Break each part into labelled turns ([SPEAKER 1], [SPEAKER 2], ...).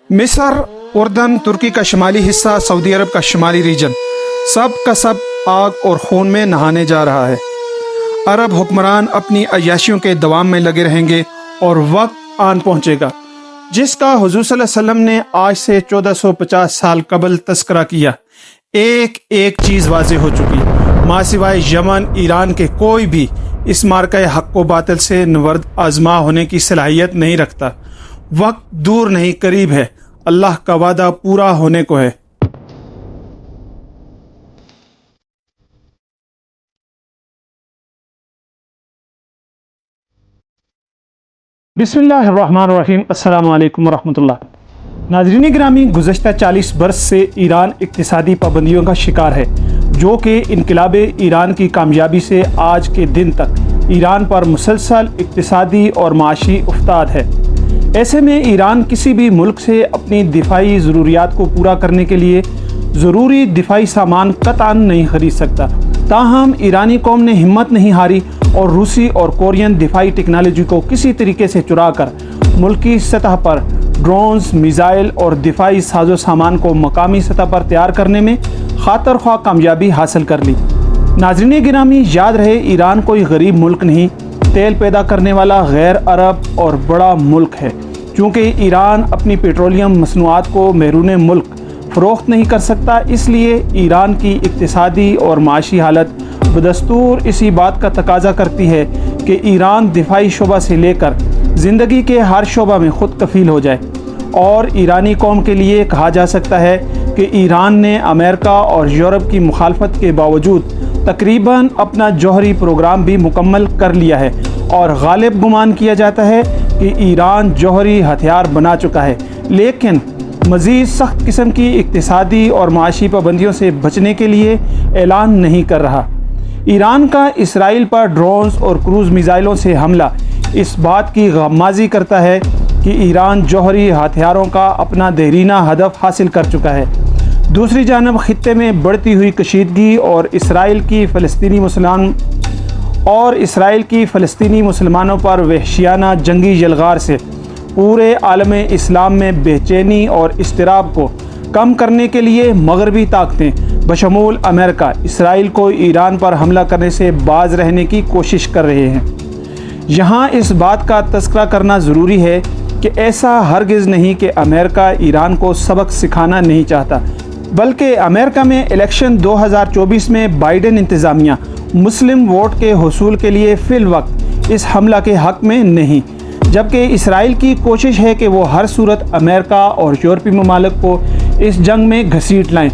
[SPEAKER 1] मिस्र, उर्दन, तुर्की का शुमाली हिस्सा, सऊदी अरब का शुमाली रीजन, सब का सब आग और खून में नहाने जा रहा है। अरब हुक्मरान अपनी अय्याशियों के दवाम में लगे रहेंगे और वक्त आन पहुंचेगा जिसका हुजूर सल्लल्लाहु अलैहि वसल्लम ने आज से 1450 साल कबल तस्करा किया। एक एक चीज़ वाज़ेह हो चुकी है, माँ सिवाय यमन, ईरान के कोई भी इस मार्का हक़ व बातिल से नवर्द आजमा होने की सलाहियत नहीं रखता। वक्त दूर नहीं करीब है, अल्लाह का वादा पूरा होने को है। बिस्मिल्लाहिर्रहमानिर्रहीम, अस्सलामु अलैकुम वरहमतुल्लाह। नाज़रीन गिरामी, गुज़श्ता 40 बरस से ईरान इक़्तिसादी पाबंदियों का शिकार है, जो कि इनक़िलाब ईरान की कामयाबी से आज के दिन तक ईरान पर मुसलसल इक़्तिसादी और माशी उफ्ताद है। ऐसे में ईरान किसी भी मुल्क से अपनी दिफाई ज़रूरियात को पूरा करने के लिए ज़रूरी दिफाई सामान कतई नहीं ख़रीद सकता। ताहम ईरानी कौम ने हिम्मत नहीं हारी और रूसी और कोरियन दिफाई टेक्नोलॉजी को किसी तरीके से चुरा कर मुल्की सतह पर ड्रोन्स, मिज़ाइल और दिफाई साजो सामान को मकामी सतह पर तैयार करने में खातर ख्वाह कामयाबी हासिल कर ली। नाज़रीन गिरामी, याद रहे ईरान कोई गरीब मुल्क नहीं, तेल पैदा करने वाला गैर अरब और बड़ा मुल्क है। चूँकि ईरान अपनी पेट्रोलियम मसनूआत को बैरून मुल्क फ़रोख्त नहीं कर सकता, इसलिए ईरान की इक़्तिसादी और माशी हालत बदस्तूर इसी बात का तकाजा करती है कि ईरान दिफाई शोबा से लेकर ज़िंदगी के हर शोबा में ख़ुद कफ़ील हो जाए। और ईरानी कौम के लिए कहा जा सकता है कि ईरान ने अमेरिका और यूरोप की मुखालफत के बावजूद तकरीबन अपना जौहरी प्रोग्राम भी मुकम्मल कर लिया है और गालिब गुमान किया जाता है कि ईरान जौहरी हथियार बना चुका है, लेकिन मज़ीद सख्त किस्म की इक़्तिसादी और माशी पाबंदियों से बचने के लिए ऐलान नहीं कर रहा। ईरान का इसराइल पर ड्रोन्स और क्रूज़ मिज़ाइलों से हमला इस बात की गमाज़ी करता है कि ईरान जौहरी हथियारों का अपना देरीना हदफ हासिल कर चुका है। दूसरी जानब खित्ते में बढ़ती हुई कशीदगी और इसराइल की फ़लस्तीनी मुसलमानों पर वहशियाना जंगी यलगार से पूरे आलम इस्लाम में बेचैनी और इस्तिराब को कम करने के लिए मगरबी ताकतें बशमूल अमेरिका इसराइल को ईरान पर हमला करने से बाज रहने की कोशिश कर रहे हैं। यहाँ इस बात का तज़किरा करना ज़रूरी है कि ऐसा हरगिज़ नहीं कि अमेरिका ईरान को सबक सिखाना नहीं चाहता, बल्कि अमेरिका में इलेक्शन 2024 में बाइडेन इंतज़ामिया मुस्लिम वोट के हुसूल के लिए फ़िल वक्त इस हमला के हक़ में नहीं, जबकि इसराइल की कोशिश है कि वो हर सूरत अमेरिका और यूरोपीय ममालिक को इस जंग में घसीट लाएं।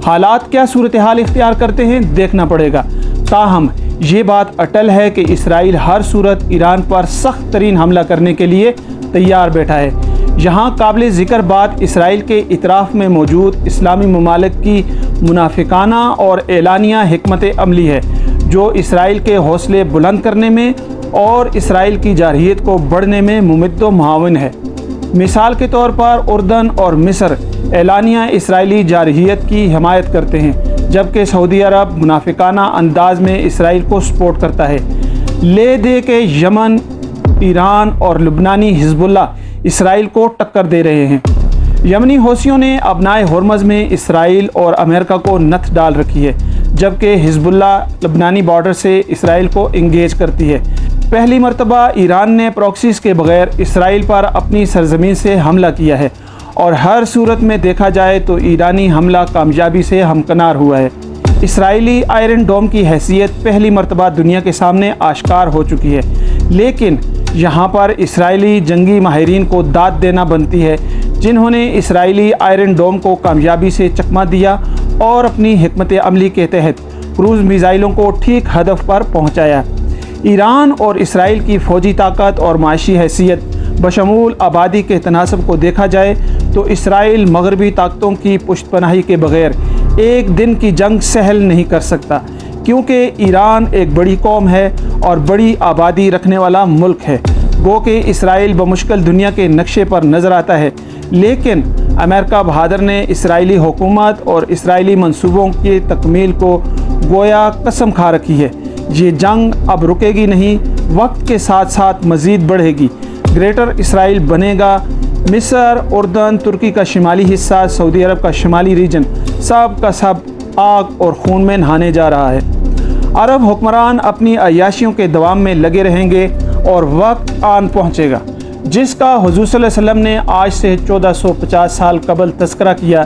[SPEAKER 1] हालात क्या सूरत हाल इख्तियार करते हैं देखना पड़ेगा। ताहम ये बात अटल है कि इसराइल हर सूरत ईरान पर सख्त तरीन हमला करने के लिए तैयार बैठा है। यहाँ काबिल ज़िक्र बात इसराइल के इतराफ़ में मौजूद इस्लामी ममालिक की मुनाफिकाना और एलानिया हिकमत अमली है, जो इसराइल के हौसले बुलंद करने में और इसराइल की जारहियत को बढ़ने में मुमद्दो मुआविन है। मिसाल के तौर पर उर्दन और मिस्र एलानिया इसराइली जारहियत की हिमायत करते हैं, जबकि सऊदी अरब मुनाफिकाना अंदाज में इसराइल को सपोर्ट करता है। ले दे के यमन, ईरान और लुबनानी हिजबुल्लाह इसराइल को टक्कर दे रहे हैं। यमनी हौसियों ने अबनाए हुर्मज़ में इसराइल और अमेरिका को नथ डाल रखी है, जबकि हिजबुल्लाह लबनानी बॉर्डर से इसराइल को इंगेज करती है। पहली मरतबा ईरान ने प्रॉक्सीज़ के बगैर इसराइल पर अपनी सरजमीन से हमला किया है और हर सूरत में देखा जाए तो ईरानी हमला कामयाबी से हमकनार हुआ है। इसराइली आयरन डोम की हैसियत पहली मरतबा दुनिया के सामने आश्कार हो चुकी है, लेकिन यहाँ पर इसराइली जंगी माहिरीन को दाद देना बनती है, जिन्होंने इसराइली आयरन डोम को कामयाबी से चकमा दिया और अपनी हिकमत अमली के तहत क्रूज़ मिज़ाइलों को ठीक हदफ पर पहुँचाया। ईरान और इसराइल की फ़ौजी ताकत और माशी हैसियत बशमूल आबादी के तनासब को देखा जाए तो इसराइल मगरबी ताकतों की पुष्टपनाही के बग़ैर एक दिन की जंग सहल नहीं कर सकता, क्योंकि ईरान एक बड़ी कौम है और बड़ी आबादी रखने वाला मुल्क है। गो कि इसराइल बमुश्किल दुनिया के नक्शे पर नज़र आता है, लेकिन अमेरिका बहादुर ने इसराइली हुकूमत और इसराइली मंसूबों की तकमील को गोया कसम खा रखी है। ये जंग अब रुकेगी नहीं, वक्त के साथ साथ मज़ीद बढ़ेगी। ग्रेटर इसराइल बनेगा मिस्र, उर्दन, तुर्की का शिमाली हिस्सा, सऊदी अरब का शिमाली रीजन सब का सब आग और खून में नहाने जा रहा है। अरब हुक्मरान अपनी अय्याशियों के दवाम में लगे रहेंगे और वक्त आन पहुँचेगा जिसका हुज़ूर सल्लल्लाहु अलैहि वसल्लम ने आज से 1450 साल कबल तज़किरा किया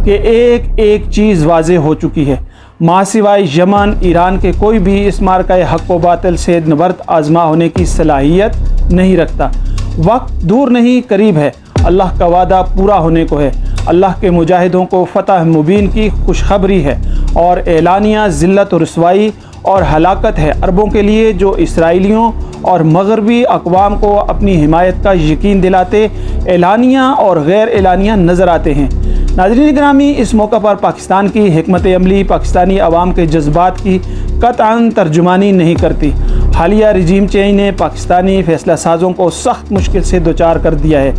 [SPEAKER 1] कि एक एक चीज़ वाज़े हो चुकी है। माँ सिवाय यमन, ईरान के कोई भी इस मार्का हक़ व बातिल से नबर्द आज़मा होने की सलाहियत नहीं रखता। वक्त दूर नहीं करीब है, अल्लाह का वादा पूरा होने को है। अल्लाह के मुजाहिदों को फ़तह मुबीन की खुशखबरी है और एलानिया ज़िल्लत और रुसवाई और हलाकत है अरबों के लिए जो इसराइलियों और मगरबी अक़वाम को अपनी हिमायत का यकीन दिलाते एलानिया और गैर एलानिया नज़र आते हैं। नाज़रीन गिरामी, इस मौका पर पाकिस्तान की हिकमत अमली पाकिस्तानी अवाम के जज्बात की कतअन तर्जुमानी नहीं करती। हालिया रजीम चेंज ने पाकिस्तानी फ़ैसला साज़ों को सख्त मुश्किल से दोचार कर दिया है,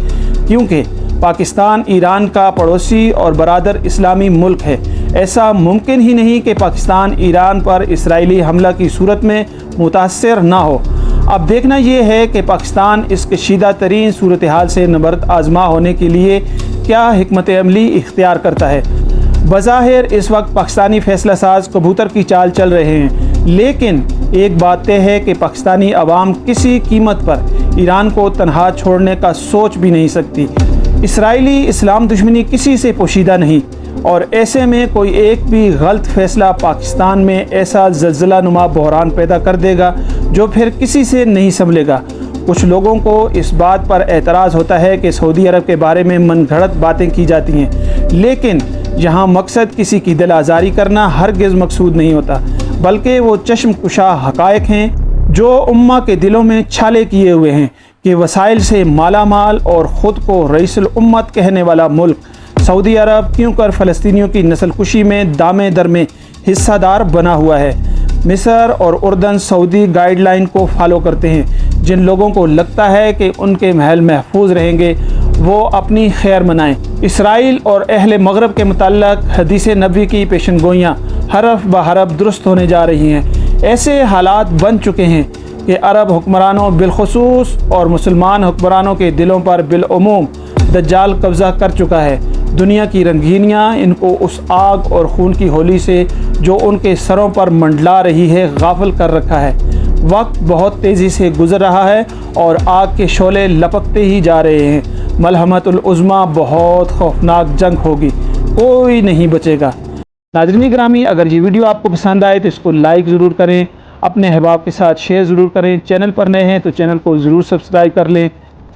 [SPEAKER 1] क्योंकि पाकिस्तान ईरान का पड़ोसी और बरादर इस्लामी मुल्क है। ऐसा मुमकिन ही नहीं कि पाकिस्तान ईरान पर इसराइली हमला की सूरत में मुतासर ना हो। अब देखना ये है कि पाकिस्तान इस कशीदा तरीन सूरत हाल से नबर्द आज़मा होने के लिए क्या हिकमत अमली इख्तियार करता है। बज़ाहिर इस वक्त पाकिस्तानी फ़ैसला साज कबूतर की चाल चल रहे हैं, लेकिन एक बात तय है कि पाकिस्तानी अवाम किसी कीमत पर ईरान को तनहा छोड़ने का सोच भी नहीं सकती। इसराइली इस्लाम दुश्मनी किसी से पोशीदा नहीं और ऐसे में कोई एक भी गलत फ़ैसला पाकिस्तान में ऐसा ज़लज़ला नुमा बहरान पैदा कर देगा जो फिर किसी से नहीं संभलेगा। कुछ लोगों को इस बात पर एतराज़ होता है कि सऊदी अरब के बारे में मनगढ़ंत बातें की जाती हैं, लेकिन यहाँ मकसद किसी की दिल आज़ारी करना हरगिज़ मकसूद नहीं होता, बल्कि वो चश्म कुशा हक़ाइक़ हैं जो उम्मा के दिलों में छाले किए हुए हैं कि वसाइल से माला माल और ख़ुद को रईसुल उम्मत कहने वाला मुल्क सऊदी अरब क्यों कर फ़लस्तीनियों की नस्ल कुशी में दामे दर में हिस्सादार बना हुआ है। मिस्र और उर्दन सऊदी गाइडलाइन को फॉलो करते हैं। जिन लोगों को लगता है कि उनके महल महफूज रहेंगे वो अपनी खैर मनाएं। इसराइल और अहले मगरब के मुताल्लिक़ हदीस नबी की पेशन गोइयाँ हरफ ब हरफ दुरुस्त होने जा रही हैं। ऐसे हालात बन चुके हैं कि अरब हुक्मरानों बिलखुसूस और मुसलमान हुक्मरानों के दिलों पर बिलउमूम दज्जाल कब्ज़ा कर चुका है। दुनिया की रंगीनियाँ इनको उस आग और खून की होली से जो उनके सरों पर मंडला रही है गाफिल कर रखा है। वक्त बहुत तेज़ी से गुज़र रहा है और आग के शोले लपकते ही जा रहे हैं। मलहमतुल उज़्मा बहुत खौफनाक जंग होगी, कोई नहीं बचेगा। नाज़रीन गिरामी, अगर ये वीडियो आपको पसंद आए तो इसको लाइक ज़रूर करें, अपने अहबाब के साथ शेयर ज़रूर करें। चैनल पर नए हैं तो चैनल को ज़रूर सब्सक्राइब कर लें।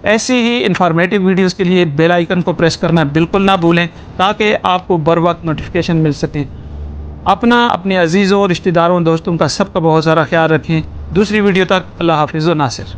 [SPEAKER 1] ऐसी ही इन्फॉर्मेटिव वीडियोस के लिए बेल आइकन को प्रेस करना बिल्कुल ना भूलें ताकि आपको बर वक्त नोटिफिकेशन मिल सके। अपने अजीज़ों, रिश्तेदारों, दोस्तों का सबका बहुत सारा ख्याल रखें। दूसरी वीडियो तक अल्लाह हाफिज़ व नासिर।